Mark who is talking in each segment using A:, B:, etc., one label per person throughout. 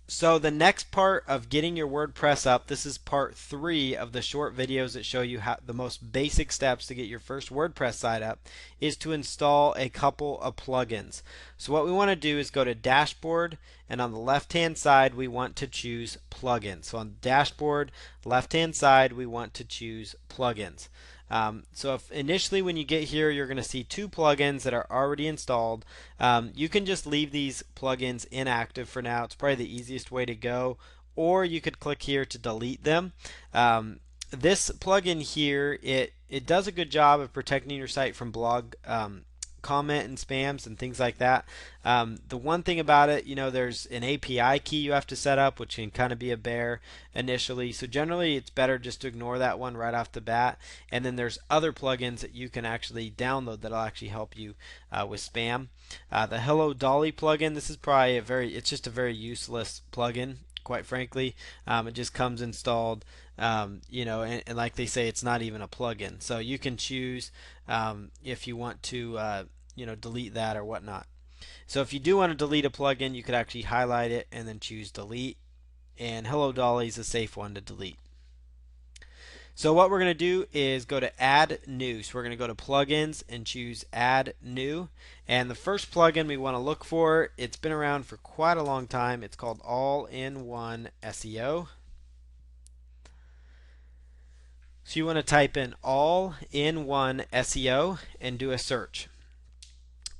A: So the next part of getting your WordPress up, this is part 3 of the short videos that show you how the most basic steps to get your first WordPress site up, is to install a couple of plugins. So what we want to do is go to dashboard, and on the left hand side we want to choose plugins. So on the dashboard left hand side we want to choose plugins. So if initially when you get here you're going to see two plugins that are already installed. You can just leave these plugins inactive for now. It's probably the easiest way to go. Or you could click here to delete them. This plugin here, it does a good job of protecting your site from blog comment and spams and things like that. The one thing about it, there's an API key you have to set up, which can kind of be a bear initially. So generally, it's better just to ignore that one right off the bat. And then there's other plugins that you can actually download that'll actually help you with spam. The Hello Dolly plugin, this is probably it's just a very useless plugin, quite frankly. It just comes installed, and like they say, it's not even a plugin. So you can choose if you want to, delete that or whatnot. So if you do want to delete a plugin, you could actually highlight it and then choose delete. And Hello Dolly is a safe one to delete. So what we're going to do is go to add new. So we're going to go to plugins and choose add new. And the first plugin we want to look for, it's been around for quite a long time. It's called All-in-One SEO. So you want to type in All-in-One SEO and do a search.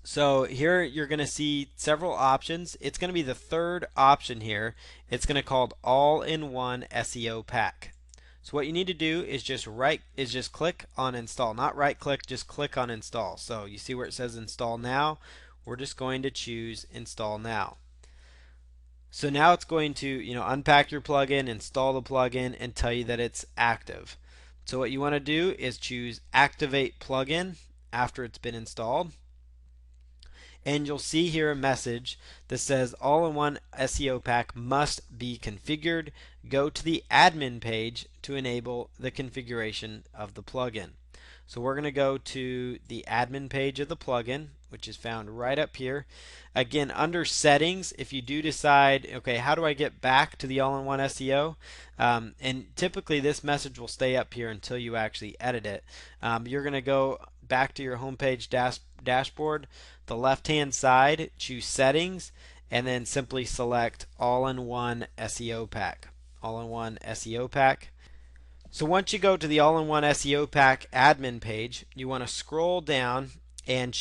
A: So here you're going to see several options. It's going to be the third option here. It's going to called All-in-One SEO Pack. So what you need to do is just click on install. Not right click, just click on install. So you see where it says install now? We're just going to choose install now. So now it's going to, unpack your plugin, install the plugin, and tell you that it's active. So what you want to do is choose activate plugin after it's been installed. And you'll see here a message that says all-in-one SEO pack must be configured. Go to the admin page to enable the configuration of the plugin. So we're going to go to the admin page of the plugin, which is found right up here. Again, under settings, if you do decide, okay, how do I get back to the all-in-one SEO? And typically this message will stay up here until you actually edit it. You're going to go back to your homepage dashboard, the left hand side, choose settings, and then simply select all-in-one SEO pack. All-in-one SEO pack. So once you go to the all-in-one SEO pack admin page, you want to scroll down and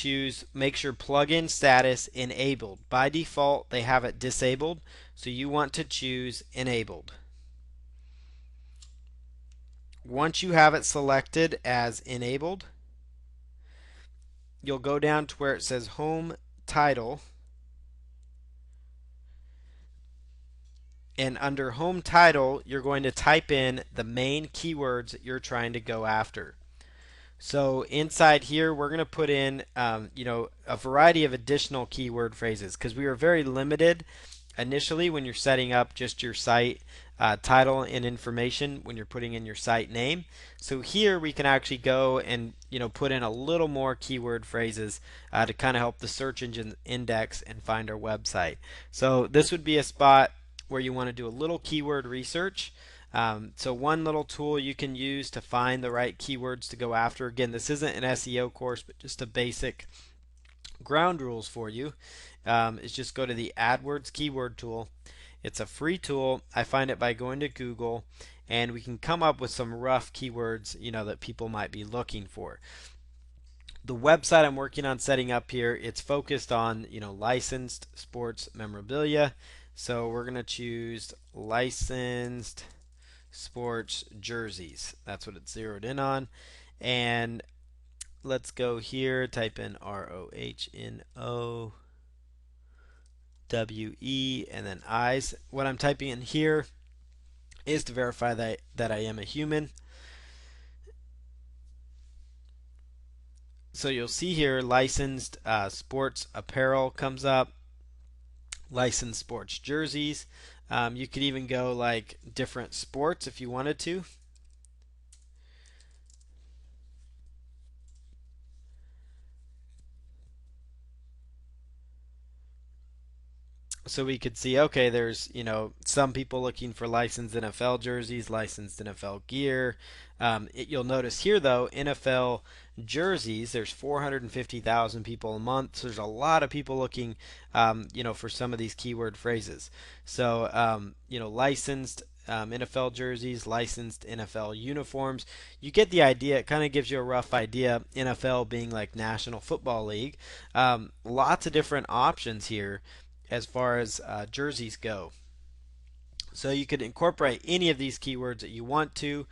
A: make sure plugin status enabled. By default, they have it disabled, so you want to choose enabled. Once you have it selected as enabled, you'll go down to where it says home title, and under home title you're going to type in the main keywords that you're trying to go after. So inside here we're going to put in a variety of additional keyword phrases because we were very limited initially when you're setting up just your site title and information when you're putting in your site name. So here we can actually go and put in a little more keyword phrases to kind of help the search engine index and find our website. So this would be a spot where you want to do a little keyword research. So one little tool you can use to find the right keywords to go after. Again, this isn't an SEO course, but just a basic ground rules for you. Is just go to the AdWords keyword tool. It's a free tool. I find it by going to Google, and we can come up with some rough keywords that people might be looking for. The website I'm working on setting up here, it's focused on licensed sports memorabilia. So we're going to choose licensed sports jerseys. That's what it's zeroed in on. And let's go here, type in ROHNOWE and then eyes. What I'm typing in here is to verify that I am a human. So you'll see here licensed sports apparel comes up, licensed sports jerseys. You could even go like different sports if you wanted to. So we could see, okay, there's, some people looking for licensed NFL jerseys, licensed NFL gear. You'll notice here, though, NFL jerseys, there's 450,000 people a month. So there's a lot of people looking, for some of these keyword phrases. So, licensed NFL jerseys, licensed NFL uniforms. You get the idea. It kind of gives you a rough idea. NFL being like National Football League. Lots of different options here as far as jerseys go. So you could incorporate any of these keywords that you want to.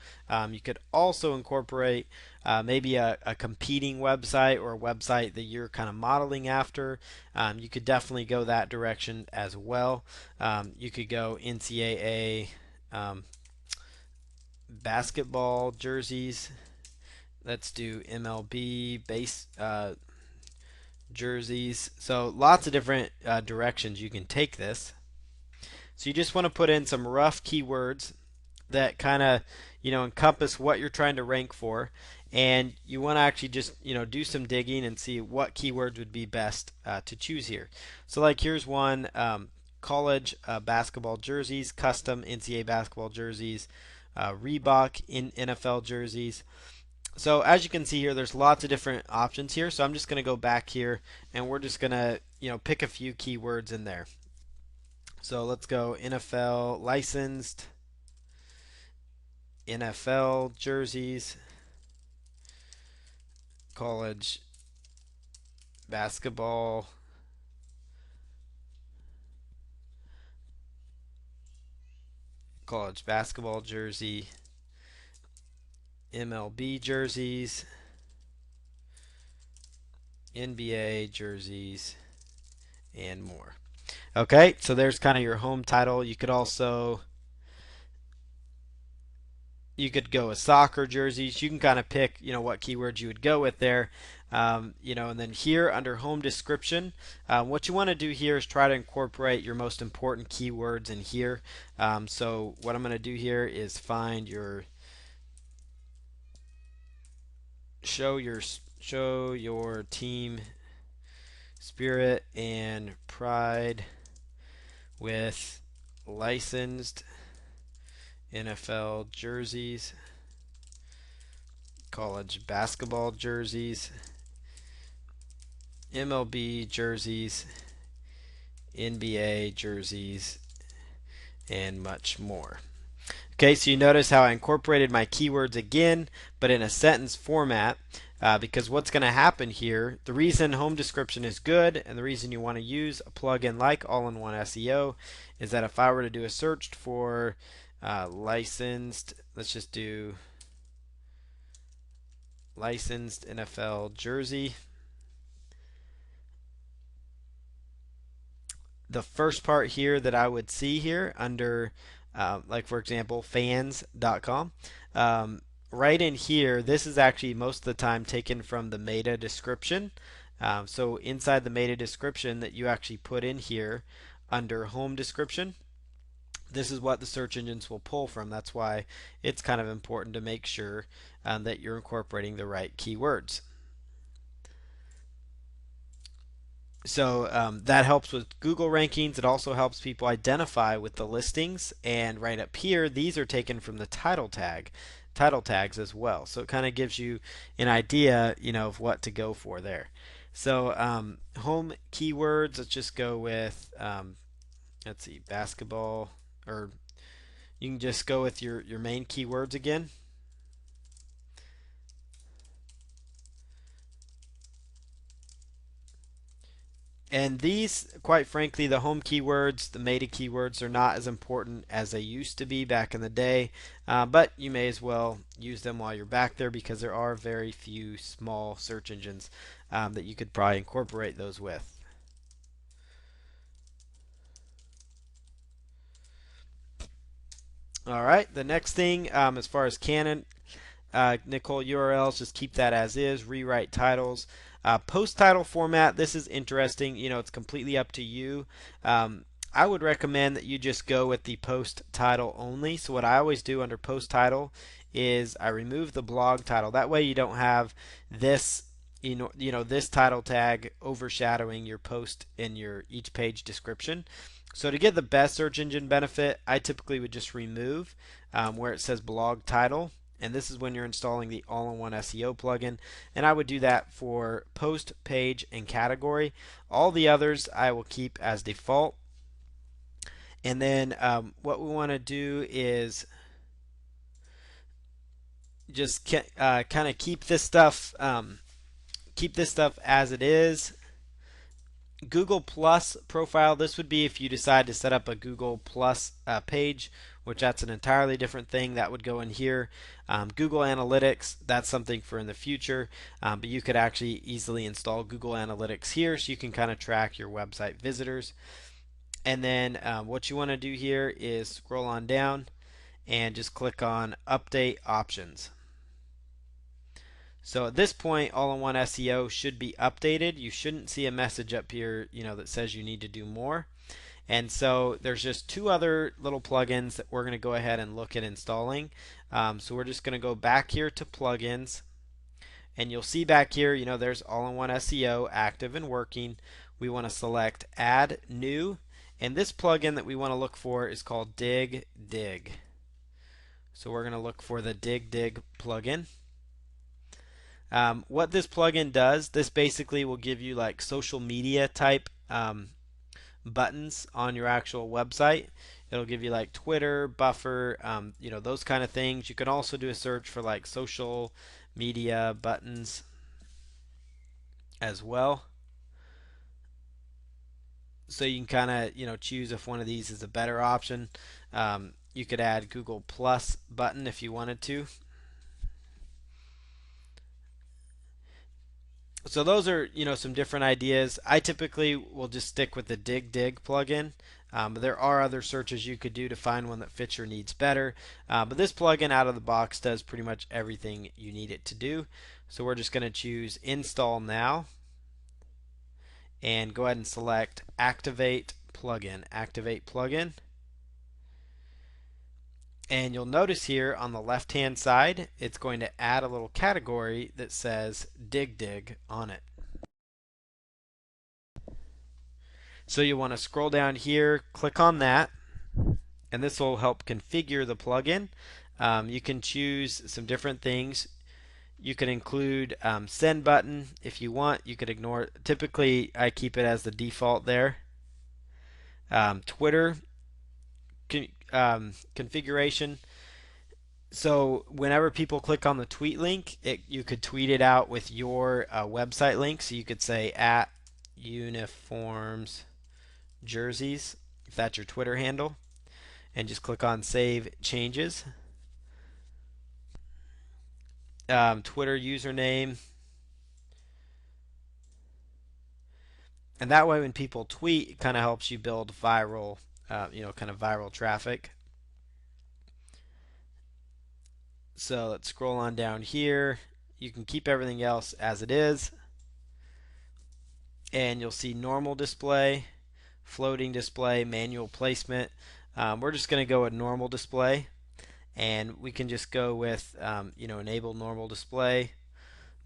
A: You could also incorporate maybe a competing website or a website that you're kind of modeling after. You could definitely go that direction as well. You could go NCAA basketball jerseys. Let's do MLB base jerseys. So lots of different directions you can take this. So you just want to put in some rough keywords that kind of encompass what you're trying to rank for, and you want to actually just do some digging and see what keywords would be best to choose here. So like here's one: college basketball jerseys, custom NCAA basketball jerseys, Reebok in NFL jerseys. So as you can see here, there's lots of different options here. So I'm just going to go back here, and we're just going to pick a few keywords in there. So let's go NFL licensed, NFL jerseys, college basketball, jersey, MLB jerseys, NBA jerseys, and more. Okay, so there's kind of your home title. You could go with soccer jerseys. You can kind of pick, what keywords you would go with there. And then here under home description, what you want to do here is try to incorporate your most important keywords in here. So what I'm going to do here is find your show your team spirit and pride with licensed NFL jerseys, college basketball jerseys, MLB jerseys, NBA jerseys, and much more. Okay, so you notice how I incorporated my keywords again, but in a sentence format. Because what's going to happen here, the reason home description is good and the reason you want to use a plugin like All-in-One SEO is that if I were to do a search for licensed, let's just do licensed NFL jersey, the first part here that I would see here under, like for example, fans.com, right in here, this is actually most of the time taken from the meta description. So inside the meta description that you actually put in here under home description, this is what the search engines will pull from. That's why it's kind of important to make sure that you're incorporating the right keywords. So that helps with Google rankings. It also helps people identify with the listings. And right up here, these are taken from the title tags as well. So it kind of gives you an idea, of what to go for there. So home keywords. Let's just go with let's see, basketball, or you can just go with your main keywords again. And these, quite frankly, the home keywords, the meta keywords, are not as important as they used to be back in the day. But you may as well use them while you're back there because there are very few small search engines that you could probably incorporate those with. All right, the next thing, as far as canon, Nicole URLs, just keep that as is. Rewrite titles. Post title format, this is interesting. It's completely up to you. I would recommend that you just go with the post title only. So what I always do under post title is I remove the blog title. That way you don't have this this title tag overshadowing your post in your each page description. So to get the best search engine benefit, I typically would just remove where it says blog title. And this is when you're installing the all-in-one SEO plugin. And I would do that for post, page, and category. All the others I will keep as default. And then what we want to do is just kind of keep this stuff as it is. Google Plus profile, this would be if you decide to set up a Google Plus page, which that's an entirely different thing that would go in here. Google Analytics, that's something for in the future, but you could actually easily install Google Analytics here so you can kind of track your website visitors. And then what you want to do here is scroll on down and just click on Update Options. So at this point, all-in-one SEO should be updated. You shouldn't see a message up here, that says you need to do more. And so there's just two other little plugins that we're going to go ahead and look at installing. So we're just going to go back here to plugins, and you'll see back here, there's all-in-one SEO active and working. We want to select Add New, and this plugin that we want to look for is called Dig. So we're going to look for the Dig plugin. What this plugin does, this basically will give you like social media type buttons on your actual website. It'll give you like Twitter, Buffer, those kind of things. You can also do a search for like social media buttons as well. So you can kind of choose if one of these is a better option. You could add Google Plus button if you wanted to. So those are some different ideas. I typically will just stick with the Dig plugin. But there are other searches you could do to find one that fits your needs better. But this plugin out of the box does pretty much everything you need it to do. So we're just going to choose Install Now and go ahead and select Activate Plugin. And you'll notice here on the left hand side, it's going to add a little category that says Dig on it. So you want to scroll down here, click on that, and this will help configure the plugin. You can choose some different things. You can include send button if you want. You could ignore it. Typically, I keep it as the default there. Twitter configuration. So whenever people click on the tweet link, you could tweet it out with your website link. So you could say at uniforms jerseys, if that's your Twitter handle, and just click on Save Changes. Twitter username. And that way when people tweet, it kind of helps you build viral, kind of viral traffic. So let's scroll on down here. You can keep everything else as it is. And you'll see normal display, floating display, manual placement. We're just going to go with normal display. And we can just go with, enable normal display.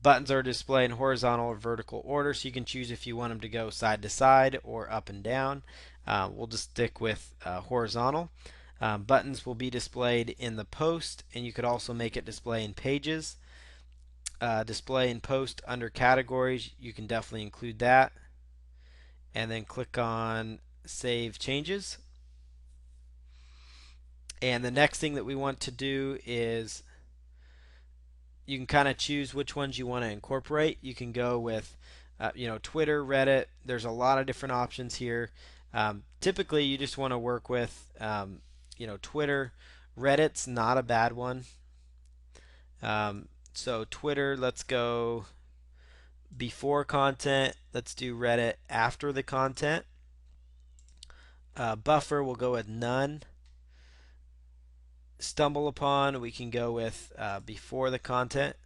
A: Buttons are displayed in horizontal or vertical order, so you can choose if you want them to go side to side or up and down. We'll just stick with horizontal. Buttons will be displayed in the post, and you could also make it display in pages. Display in post under categories, you can definitely include that. And then click on Save Changes. And the next thing that we want to do is you can kind of choose which ones you want to incorporate. You can go with Twitter, Reddit. There's a lot of different options here. Typically, you just want to work with Twitter. Reddit's not a bad one. So Twitter, let's go before content. Let's do Reddit after the content. Buffer, we'll go with none. Stumble upon, we can go with before the content.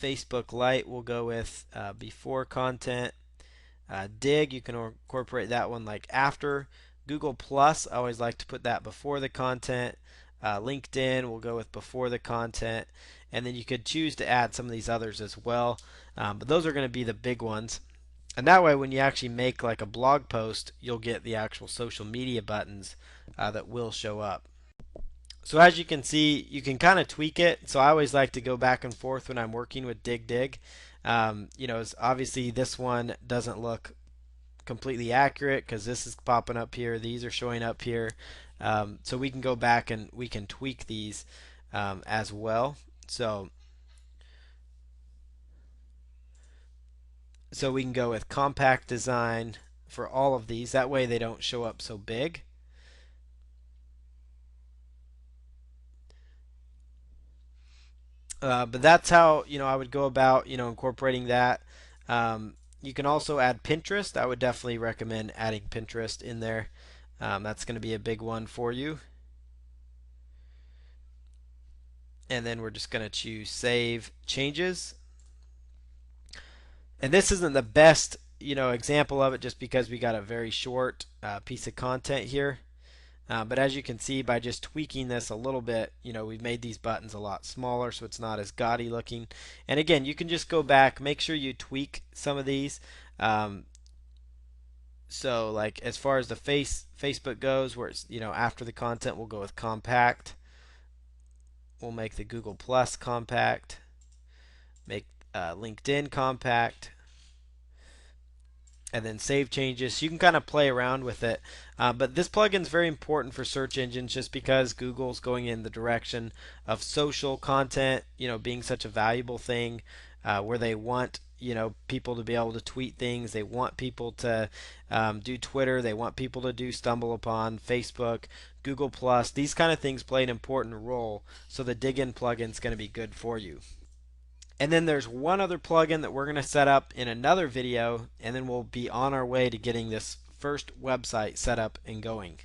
A: Facebook Lite, we'll go with before content. Dig, you can incorporate that one like after. Google Plus, I always like to put that before the content. LinkedIn, we'll go with before the content, and then you could choose to add some of these others as well. But those are going to be the big ones. And that way, when you actually make like a blog post, you'll get the actual social media buttons that will show up. So as you can see, you can kind of tweak it. So I always like to go back and forth when I'm working with Dig. Obviously this one doesn't look completely accurate because this is popping up here. These are showing up here. So we can go back and we can tweak these as well. So we can go with compact design for all of these. That way they don't show up so big. But that's how I would go about incorporating that. You can also add Pinterest. I would definitely recommend adding Pinterest in there. That's going to be a big one for you. And then we're just going to choose Save Changes. And this isn't the best example of it just because we got a very short piece of content here. But as you can see, by just tweaking this a little bit, we've made these buttons a lot smaller so it's not as gaudy looking. And again, you can just go back, make sure you tweak some of these. So like as far as the Facebook goes, where it's after the content, we'll go with compact. We'll make the Google Plus compact. Make LinkedIn compact. And then save changes. So you can kind of play around with it. But this plugin is very important for search engines just because Google's going in the direction of social content, being such a valuable thing where they want people to be able to tweet things. They want people to do Twitter. They want people to do StumbleUpon, Facebook, Google Plus. These kind of things play an important role. So the Dig-In plugin is going to be good for you. And then there's one other plugin that we're going to set up in another video, and then we'll be on our way to getting this first website set up and going.